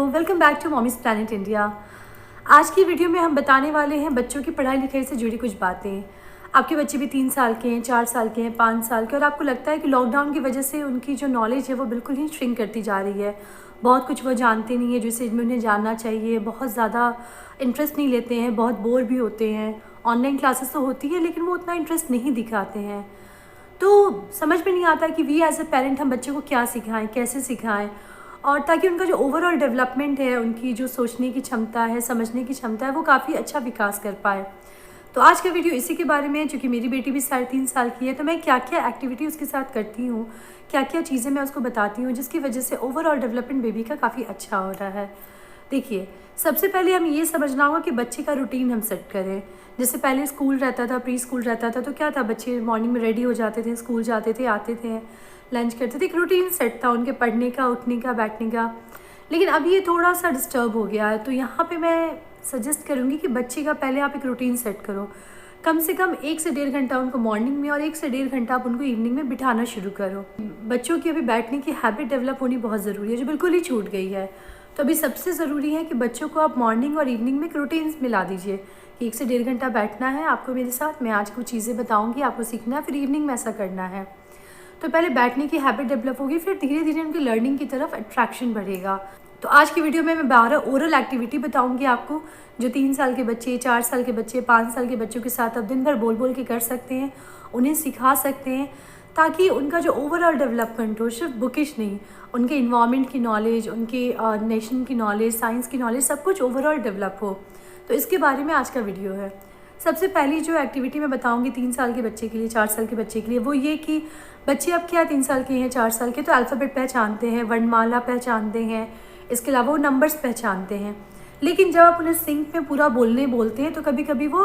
Welcome back to mommy's planet India. आज की video में हम बताने वाले हैं बच्चों की पढ़ाई लिखाई से जुड़ी कुछ बातें। आपके बच्चे भी 3 साल के हैं, 4 साल के हैं, 5 साल के, और आपको लगता है कि लॉकडाउन की वजह से उनकी जो नॉलेज है वो बिल्कुल ही श्रिंक करती जा रही है। बहुत कुछ वो जानते नहीं है जिसे उन्हें जानना चाहिए, बहुत ज़्यादा इंटरेस्ट नहीं लेते हैं, बहुत बोर भी होते हैं। ऑनलाइन क्लासेस तो होती है लेकिन वो उतना इंटरेस्ट नहीं दिखाते हैं। तो समझ में नहीं आता कि वी एज ए पेरेंट हम बच्चे को क्या सिखाएं, कैसे सिखाएं, और ताकि उनका जो ओवरऑल डेवलपमेंट है, उनकी जो सोचने की क्षमता है, समझने की क्षमता है, वो काफ़ी अच्छा विकास कर पाए। तो आज का वीडियो इसी के बारे में है। चूँकि मेरी बेटी भी 3.5 साल की है, तो मैं क्या क्या एक्टिविटी उसके साथ करती हूँ, क्या क्या चीज़ें मैं उसको बताती हूँ जिसकी वजह से ओवरऑल डेवलपमेंट बेबी का काफ़ी अच्छा हो रहा है। देखिए, सबसे पहले हमें ये समझना होगा कि बच्चे का रूटीन हम सेट करें। जैसे पहले स्कूल रहता था, प्री स्कूल रहता था, तो क्या था, बच्चे मॉर्निंग में रेडी हो जाते थे, स्कूल जाते थे, आते थे, लंच करते थे, एक रूटीन सेट था उनके पढ़ने का, उठने का, बैठने का। लेकिन अभी ये थोड़ा सा डिस्टर्ब हो गया है, तो यहाँ पे मैं सजेस्ट करूँगी कि बच्चे का पहले आप एक रूटीन सेट करो। कम से कम 1 से 1.5 घंटा उनको मॉर्निंग में और 1 से 1.5 घंटा आप उनको इवनिंग में बिठाना शुरू करो। बच्चों की अभी बैठने की हैबिट डेवलप होनी बहुत ज़रूरी है, जो बिल्कुल ही छूट गई है। तो अभी सबसे ज़रूरी है कि बच्चों को आप मॉर्निंग और इवनिंग में एक रूटीन मिला दीजिए कि 1 से 1.5 घंटा बैठना है आपको मेरे साथ, मैं आज कुछ चीज़ें बताऊँगी, आपको सीखना है, फिर इवनिंग में ऐसा करना है। तो पहले बैठने की हैबिट डेवलप होगी, फिर धीरे धीरे उनकी लर्निंग की तरफ अट्रैक्शन बढ़ेगा। तो आज की वीडियो में मैं 12 ओरल एक्टिविटी बताऊंगी आपको, जो 3 साल के बच्चे, 4 साल के बच्चे, 5 साल के बच्चों के साथ आप दिन भर बोल बोल के कर सकते हैं, उन्हें सिखा सकते हैं, ताकि उनका जो ओवरऑल डेवलपमेंट हो, सिर्फ बुकिश नहीं, उनके इन्वायरमेंट की नॉलेज, उनके नेशन की नॉलेज, साइंस की नॉलेज, सब कुछ ओवरऑल डेवलप हो। तो इसके बारे में आज का वीडियो है। सबसे पहली जो एक्टिविटी मैं बताऊंगी 3 साल के बच्चे के लिए, 4 साल के बच्चे के लिए, वो ये कि बच्चे अब क्या 3 साल के हैं, 4 साल के, तो अल्फ़ाबेट पहचानते हैं, वर्णमाला पहचानते हैं, इसके अलावा वो नंबर्स पहचानते हैं। लेकिन जब आप उन्हें सिंक में पूरा बोलते हैं तो कभी कभी वो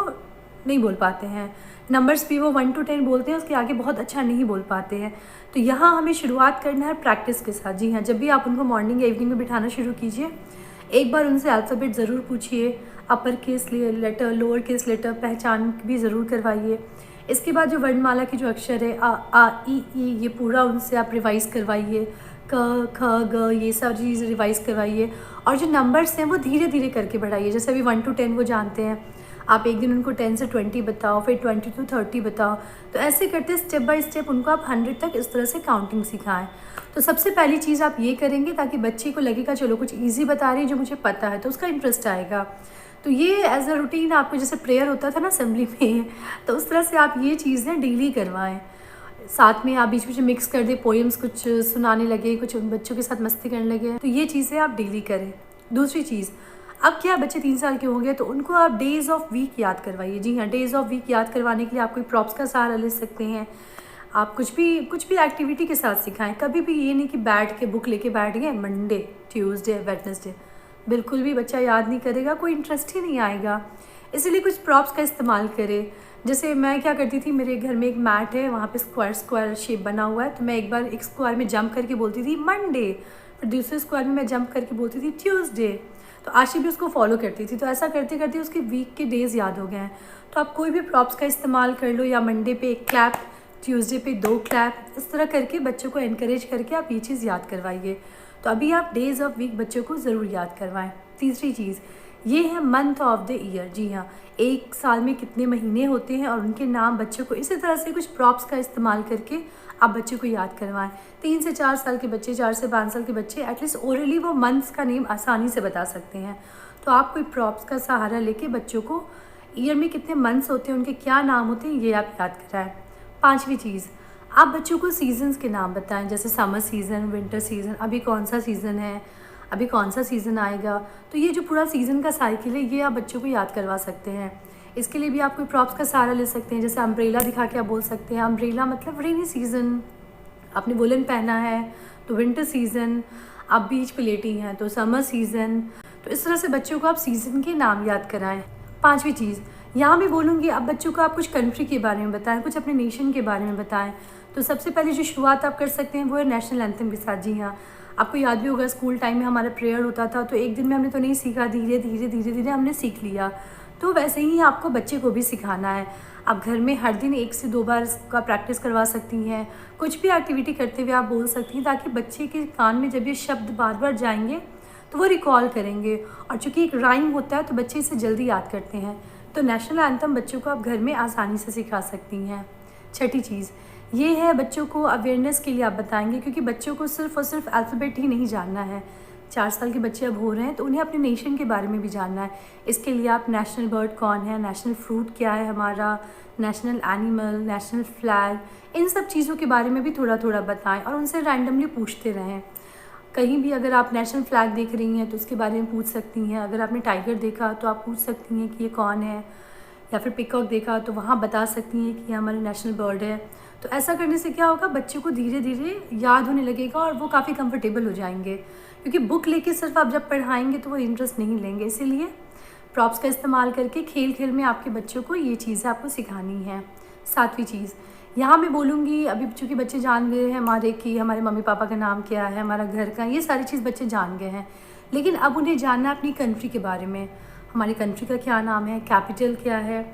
नहीं बोल पाते हैं। नंबर्स भी वो 1 to 10 बोलते हैं, उसके आगे बहुत अच्छा नहीं बोल पाते हैं। तो यहाँ हमें शुरुआत करना है प्रैक्टिस के साथ। जी हाँ, जब भी आप उनको मॉर्निंग या इवनिंग में बिठाना शुरू कीजिए, एक बार उनसे अल्फ़ाबेट ज़रूर पूछिए, upper case letter, lower case letter पहचान भी ज़रूर करवाइए। इसके बाद जो वर्णमाला की जो अक्षर है, आ ई ये पूरा उनसे आप रिवाइज़ करवाइए, क ख ग, ये सारी चीज़ें रिवाइज़ करवाइए। और जो नंबर्स हैं वो धीरे धीरे करके बढ़ाइए। जैसे अभी 1 to 10 वो जानते हैं, आप एक दिन उनको 10 से 20 बताओ, फिर 20 to 30 बताओ। तो ऐसे करते स्टेप बाय स्टेप उनको आप 100 तक इस तरह से काउंटिंग सिखाएं। तो सबसे पहली चीज़ आप ये करेंगे ताकि बच्चे को लगेगा चलो कुछ ईजी बता रही है जो मुझे पता है, तो उसका इंटरेस्ट आएगा। तो ये एज अ रूटीन आपको, जैसे प्रेयर होता था ना असेंबली में, तो उस तरह से आप ये चीज़ें डेली करवाएं। साथ में आप बीच बीच में मिक्स कर दे, पोएम्स कुछ सुनाने लगे, कुछ बच्चों के साथ मस्ती करने लगे, तो ये चीज़ें आप डेली करें। दूसरी चीज़, अब क्या बच्चे 3 साल के हो गए तो उनको आप डेज़ ऑफ वीक याद करवाइए। जी हाँ, डेज़ ऑफ वीक याद करवाने के लिए आप कोई प्रॉप्स का सहारा ले सकते हैं। आप कुछ भी एक्टिविटी के साथ सिखाएं। कभी भी ये नहीं कि बैठ के बुक लेके बैठ गए, मंडे, ट्यूसडे, वेडनेसडे, बिल्कुल भी बच्चा याद नहीं करेगा, कोई इंटरेस्ट ही नहीं आएगा। इसीलिए कुछ प्रॉप्स का इस्तेमाल करें। जैसे मैं क्या करती थी, मेरे घर में एक मैट है, वहाँ पे स्क्वायर शेप बना हुआ है, तो मैं एक बार एक स्क्वायर में जंप करके बोलती थी मंडे, फिर दूसरे स्क्वायर में मैं जंप करके बोलती थी ट्यूसडे। तो आशी भी उसको फॉलो करती थी। तो ऐसा करते करते उसके वीक के डेज़ याद हो गए हैं। तो आप कोई भी प्रॉप्स का इस्तेमाल कर लो, या मंडे पे 1 क्लैप, ट्यूसडे पे 2 क्लैप, इस तरह करके बच्चों को इनकरेज करके आप ये चीज़ याद करवाइए। तो अभी आप डेज़ ऑफ वीक बच्चों को ज़रूर याद करवाएं। तीसरी चीज़ ये है मंथ ऑफ द ईयर। जी हाँ, एक साल में कितने महीने होते हैं और उनके नाम बच्चों को इसी तरह से कुछ प्रॉप्स का इस्तेमाल करके आप बच्चों को याद करवाएं। 3 से 4 साल के बच्चे, 4 से 5 साल के बच्चे एटलीस्ट ओरली वो मंथ्स का नेम आसानी से बता सकते हैं। तो आप कोई प्रॉप्स का सहारा लेके बच्चों को ईयर में कितने मंथ्स होते हैं, उनके क्या नाम होते हैं, ये आप याद कराएं। 5वीं चीज़, आप बच्चों को सीजन्स के नाम बताएं। जैसे समर सीज़न, विंटर सीज़न, अभी कौन सा सीज़न है, अभी कौन सा सीज़न आएगा। तो ये जो पूरा सीज़न का साइकिल है, ये आप बच्चों को याद करवा सकते हैं। इसके लिए भी आप कोई प्रॉप्स का सहारा ले सकते हैं। जैसे अम्ब्रेला दिखा के आप बोल सकते हैं, अम्ब्रेला मतलब रेनी सीज़न, आपने वुलन पहना है तो विंटर सीज़न, आप बीच पे लेटी हैं तो समर सीज़न। तो इस तरह से बच्चों को आप सीज़न के नाम याद कराएं। 5वीं चीज़, यहाँ मैं बोलूँगी अब बच्चों को आप कुछ कंट्री के बारे में बताएं, कुछ अपने नेशन के बारे में बताएं। तो सबसे पहले जो शुरुआत आप कर सकते हैं वो है नेशनल एंथम के साथ। जी हाँ, आपको याद भी होगा स्कूल टाइम में हमारा प्रेयर होता था, तो एक दिन में हमने तो नहीं सीखा, धीरे धीरे हमने सीख लिया। तो वैसे ही आपको बच्चे को भी सिखाना है। आप घर में हर दिन 1 से 2 बार इसका प्रैक्टिस करवा सकती हैं। कुछ भी एक्टिविटी करते हुए आप बोल सकती हैं, ताकि बच्चे के कान में जब ये शब्द बार बार जाएंगे तो वो रिकॉल करेंगे। और चूँकि एक राइम होता है तो बच्चे इसे जल्दी याद करते हैं। तो नेशनल एंथम बच्चों को आप घर में आसानी से सिखा सकती हैं। छठी चीज़ ये है, बच्चों को अवेयरनेस के लिए आप बताएंगे, क्योंकि बच्चों को सिर्फ और सिर्फ अल्फ़ाबेट ही नहीं जानना है। 4 साल के बच्चे अब हो रहे हैं तो उन्हें अपने नेशन के बारे में भी जानना है। इसके लिए आप नेशनल बर्ड कौन है, नेशनल फ्रूट क्या है हमारा, नेशनल एनिमल, नेशनल फ्लैग, इन सब चीज़ों के बारे में भी थोड़ा थोड़ा बताएं और उनसे रैंडमली पूछते रहें। कहीं भी अगर आप नेशनल फ्लैग देख रही हैं तो उसके बारे में पूछ सकती हैं। अगर आपने टाइगर देखा तो आप पूछ सकती हैं कि ये कौन है, या फिर पिकॉक देखा तो वहाँ बता सकती हैं कि ये हमारी नेशनल बर्ड है। तो ऐसा करने से क्या होगा, बच्चों को धीरे धीरे याद होने लगेगा और वो काफ़ी कंफर्टेबल हो जाएंगे। क्योंकि बुक लेके सिर्फ आप जब पढ़ाएंगे तो वो इंटरेस्ट नहीं लेंगे। इसीलिए प्रॉप्स का इस्तेमाल करके खेल खेल में आपके बच्चों को ये चीज़ें आपको सिखानी है। 7वीं चीज़ यहाँ मैं बोलूँगी, अभी चूँकि बच्चे जान गए हैं हमारे कि हमारे मम्मी पापा का नाम क्या है, हमारा घर का, ये सारी चीज़ बच्चे जान गए हैं। लेकिन अब उन्हें जानना है अपनी कंट्री के बारे में। हमारी कंट्री का क्या नाम है, कैपिटल क्या है,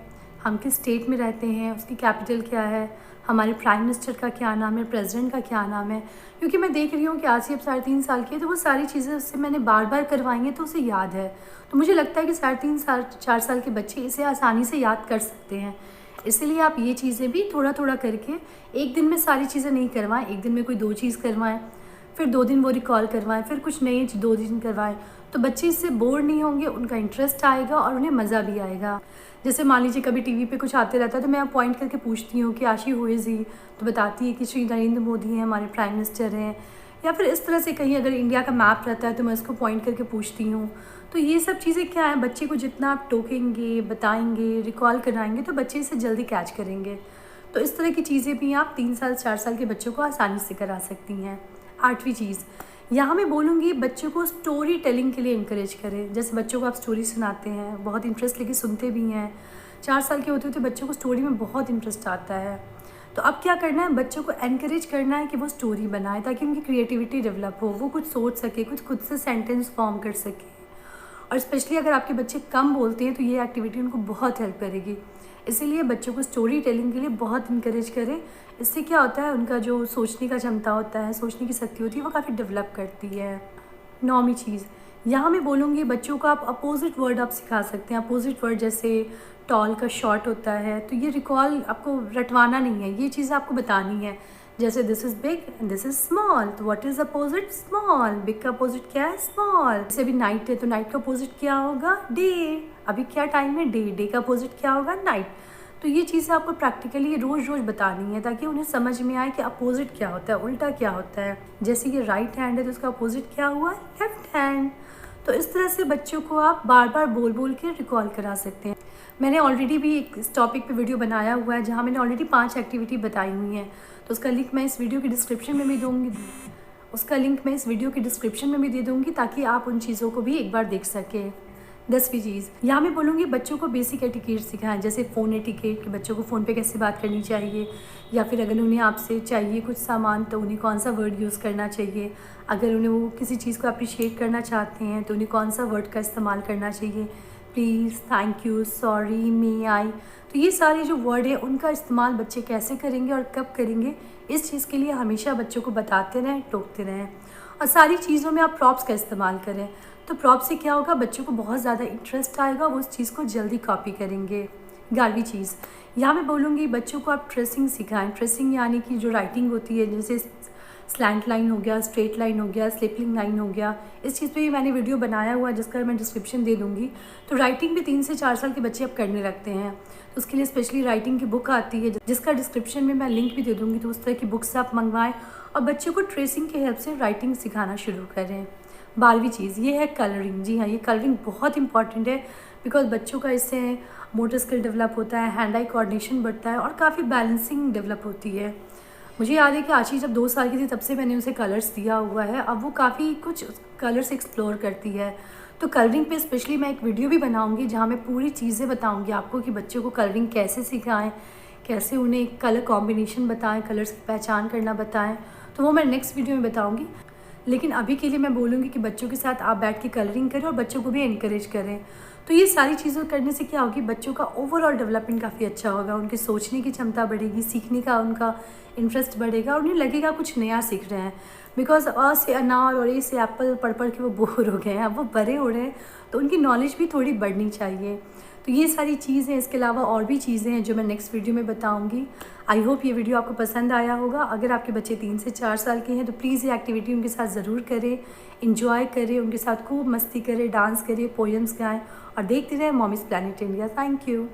हम किस स्टेट में रहते हैं, उसकी कैपिटल क्या है, हमारे प्राइम मिनिस्टर का क्या नाम है, प्रेसिडेंट का क्या नाम है। क्योंकि मैं देख रही हूँ कि आज ही अब 3.5 साल की है, तो वो सारी चीज़ें उससे मैंने बार बार करवाई हैं तो उसे याद है। तो मुझे लगता है कि 3.5 साल 4 साल के बच्चे इसे आसानी से याद कर सकते हैं। इसलिए आप ये चीज़ें भी थोड़ा थोड़ा करके, एक दिन में सारी चीज़ें नहीं करवाएं, एक दिन में कोई 2 चीज़ करवाएं, फिर 2 दिन वो रिकॉल करवाएं, फिर कुछ नई 2 दिन करवाएं। तो बच्चे इससे बोर नहीं होंगे, उनका इंटरेस्ट आएगा और उन्हें मज़ा भी आएगा। जैसे मान लीजिए कभी टीवी पे कुछ आते रहता है तो मैं पॉइंट करके पूछती हूँ कि आशी हु इज़ ही, तो बताती है कि श्री नरेंद्र मोदी हैं, हमारे प्राइम मिनिस्टर हैं। या फिर इस तरह से कहीं अगर इंडिया का मैप रहता है तो मैं उसको पॉइंट करके पूछती हूँ। तो ये सब चीज़ें क्या है, बच्चे को जितना आप टोकेंगे, बताएंगे, रिकॉल कराएंगे तो बच्चे इसे जल्दी कैच करेंगे। तो इस तरह की चीज़ें भी आप 3 साल 4 साल के बच्चों को आसानी से करा सकती हैं। 8वीं चीज़ यहाँ मैं बोलूँगी, बच्चों को स्टोरी टेलिंग के लिए इनकरेज करें। जैसे बच्चों को आप स्टोरी सुनाते हैं, बहुत इंटरेस्ट लेके सुनते भी हैं। 4 साल के होते होते बच्चों को स्टोरी में बहुत इंटरेस्ट आता है। तो अब क्या करना है, बच्चों को एनकरेज करना है कि वो स्टोरी बनाए ताकि उनकी क्रिएटिविटी डेवलप हो, वो कुछ सोच सके, कुछ खुद से सेंटेंस फॉर्म कर सके। और स्पेशली अगर आपके बच्चे कम बोलते हैं तो ये एक्टिविटी उनको बहुत हेल्प करेगी। इसीलिए बच्चों को स्टोरी टेलिंग के लिए बहुत इंकरेज करें। इससे क्या होता है, उनका जो सोचने का क्षमता होता है, सोचने की शक्ति होती है, वो काफ़ी डेवलप करती है। 9वीं चीज़ यहाँ मैं बोलूँगी, बच्चों को आप अपोजिट वर्ड आप सिखा सकते हैं। अपोजिट वर्ड जैसे टॉल का शॉर्ट होता है, तो ये रिकॉल आपको रटवाना नहीं है, ये चीज़ आपको बतानी है। जैसे this is big and this is small, तो what is opposite, small. Big का अपोजिट क्या है, स्मॉल। जैसे अभी नाइट है तो नाइट का अपोजिट क्या होगा, डे। अभी क्या टाइम है, डे। डे का अपोजिट क्या होगा, नाइट। तो ये चीज़ें आपको प्रैक्टिकली रोज़ रोज़ बतानी है ताकि उन्हें समझ में आए कि अपोजिट क्या होता है, उल्टा क्या होता है। जैसे ये राइट हैंड है तो उसका अपोजिट क्या हुआ, लेफ्ट हैंड। तो इस तरह से बच्चों को आप बार बार बोल बोल के रिकॉल करा सकते हैं। मैंने ऑलरेडी भी इस टॉपिक पे वीडियो बनाया हुआ है जहाँ मैंने ऑलरेडी 5 एक्टिविटी बताई हुई हैं, तो उसका लिंक मैं इस वीडियो की डिस्क्रिप्शन में भी दे दूँगी ताकि आप उन चीज़ों को भी एक बार देख सकें। 10वीं चीज़ यहाँ मैं बोलूँगी, बच्चों को बेसिक एटिकेट सिखाएं। जैसे फ़ोन एटिकेट, कि बच्चों को फ़ोन पे कैसे बात करनी चाहिए, या फिर अगर उन्हें आपसे चाहिए कुछ सामान तो उन्हें कौन सा वर्ड यूज़ करना चाहिए। अगर उन्हें वो किसी चीज़ को अप्रिशिएट करना चाहते हैं तो उन्हें कौन सा वर्ड का इस्तेमाल करना चाहिए, प्लीज़, थैंक यू, सॉरी, मे आई। तो ये सारे जो वर्ड है उनका इस्तेमाल बच्चे कैसे करेंगे और कब करेंगे, इस चीज़ के लिए हमेशा बच्चों को बताते रहें, टोकते रहें। और सारी चीज़ों में आप प्रॉप्स का इस्तेमाल करें। तो प्रॉप से क्या होगा, बच्चों को बहुत ज़्यादा इंटरेस्ट आएगा, वो उस चीज़ को जल्दी कॉपी करेंगे। 11वीं चीज़ यहाँ मैं बोलूँगी, बच्चों को आप ट्रेसिंग सिखाएं। ट्रेसिंग यानी कि जो राइटिंग होती है, जैसे स्लैंट लाइन हो गया, स्ट्रेट लाइन हो गया, स्लिपिंग लाइन हो गया, इस चीज़ पे भी मैंने वीडियो बनाया हुआ है जिसका मैं डिस्क्रिप्शन दे दूँगी। तो राइटिंग भी 3 से 4 साल के बच्चे अब करने लगते हैं, तो उसके लिए स्पेशली राइटिंग की बुक आती है जिसका डिस्क्रिप्शन में मैं लिंक भी दे दूँगी। तो उस तरह की बुक्स आप मंगवाएं और बच्चों को ट्रेसिंग की हेल्प से राइटिंग सिखाना शुरू करें। 12वीं चीज़ ये है कलरिंग। जी हाँ, ये कलरिंग बहुत इंपॉर्टेंट है बिकॉज बच्चों का इससे मोटर स्किल डेवलप होता है, हैंड आई कोऑर्डिनेशन बढ़ता है और काफ़ी बैलेंसिंग डेवलप होती है। मुझे याद है कि आशी जब 2 साल की थी तब से मैंने उसे कलर्स दिया हुआ है, अब वो काफ़ी कुछ कलर्स एक्सप्लोर करती है। तो कलरिंग पे स्पेशली मैं एक वीडियो भी बनाऊंगी जहाँ मैं पूरी चीज़ें बताऊंगी आपको कि बच्चों को कलरिंग कैसे सिखाएं, कैसे उन्हें कलर कॉम्बिनेशन बताएं, कलर्स की पहचान करना बताएं। तो वो मैं नेक्स्ट वीडियो में बताऊँगी। लेकिन अभी के लिए मैं बोलूँगी कि बच्चों के साथ आप बैठ के कलरिंग करें और बच्चों को भी इनकरेज करें। तो ये सारी चीज़ें करने से क्या होगी, बच्चों का ओवरऑल डेवलपमेंट काफ़ी अच्छा होगा, उनके सोचने की क्षमता बढ़ेगी, सीखने का उनका इंटरेस्ट बढ़ेगा और उन्हें लगेगा कुछ नया सीख रहे हैं। बिकॉज अ से अनार और ए से एप्पल पढ़ पढ़ के वो बोर हो गए हैं, अब वो बड़े हो रहे हैं तो उनकी नॉलेज भी थोड़ी बढ़नी चाहिए। तो ये सारी चीज़ें, इसके अलावा और भी चीज़ें हैं जो मैं नेक्स्ट वीडियो में बताऊंगी। आई होप ये वीडियो आपको पसंद आया होगा। अगर आपके बच्चे 3 से 4 साल के हैं तो प्लीज़ ये एक्टिविटी उनके साथ ज़रूर करें, इंजॉय करें, उनके साथ खूब मस्ती करें, डांस करें, पोएम्स गाएं और देखते रहें mommies planet India. Thank you.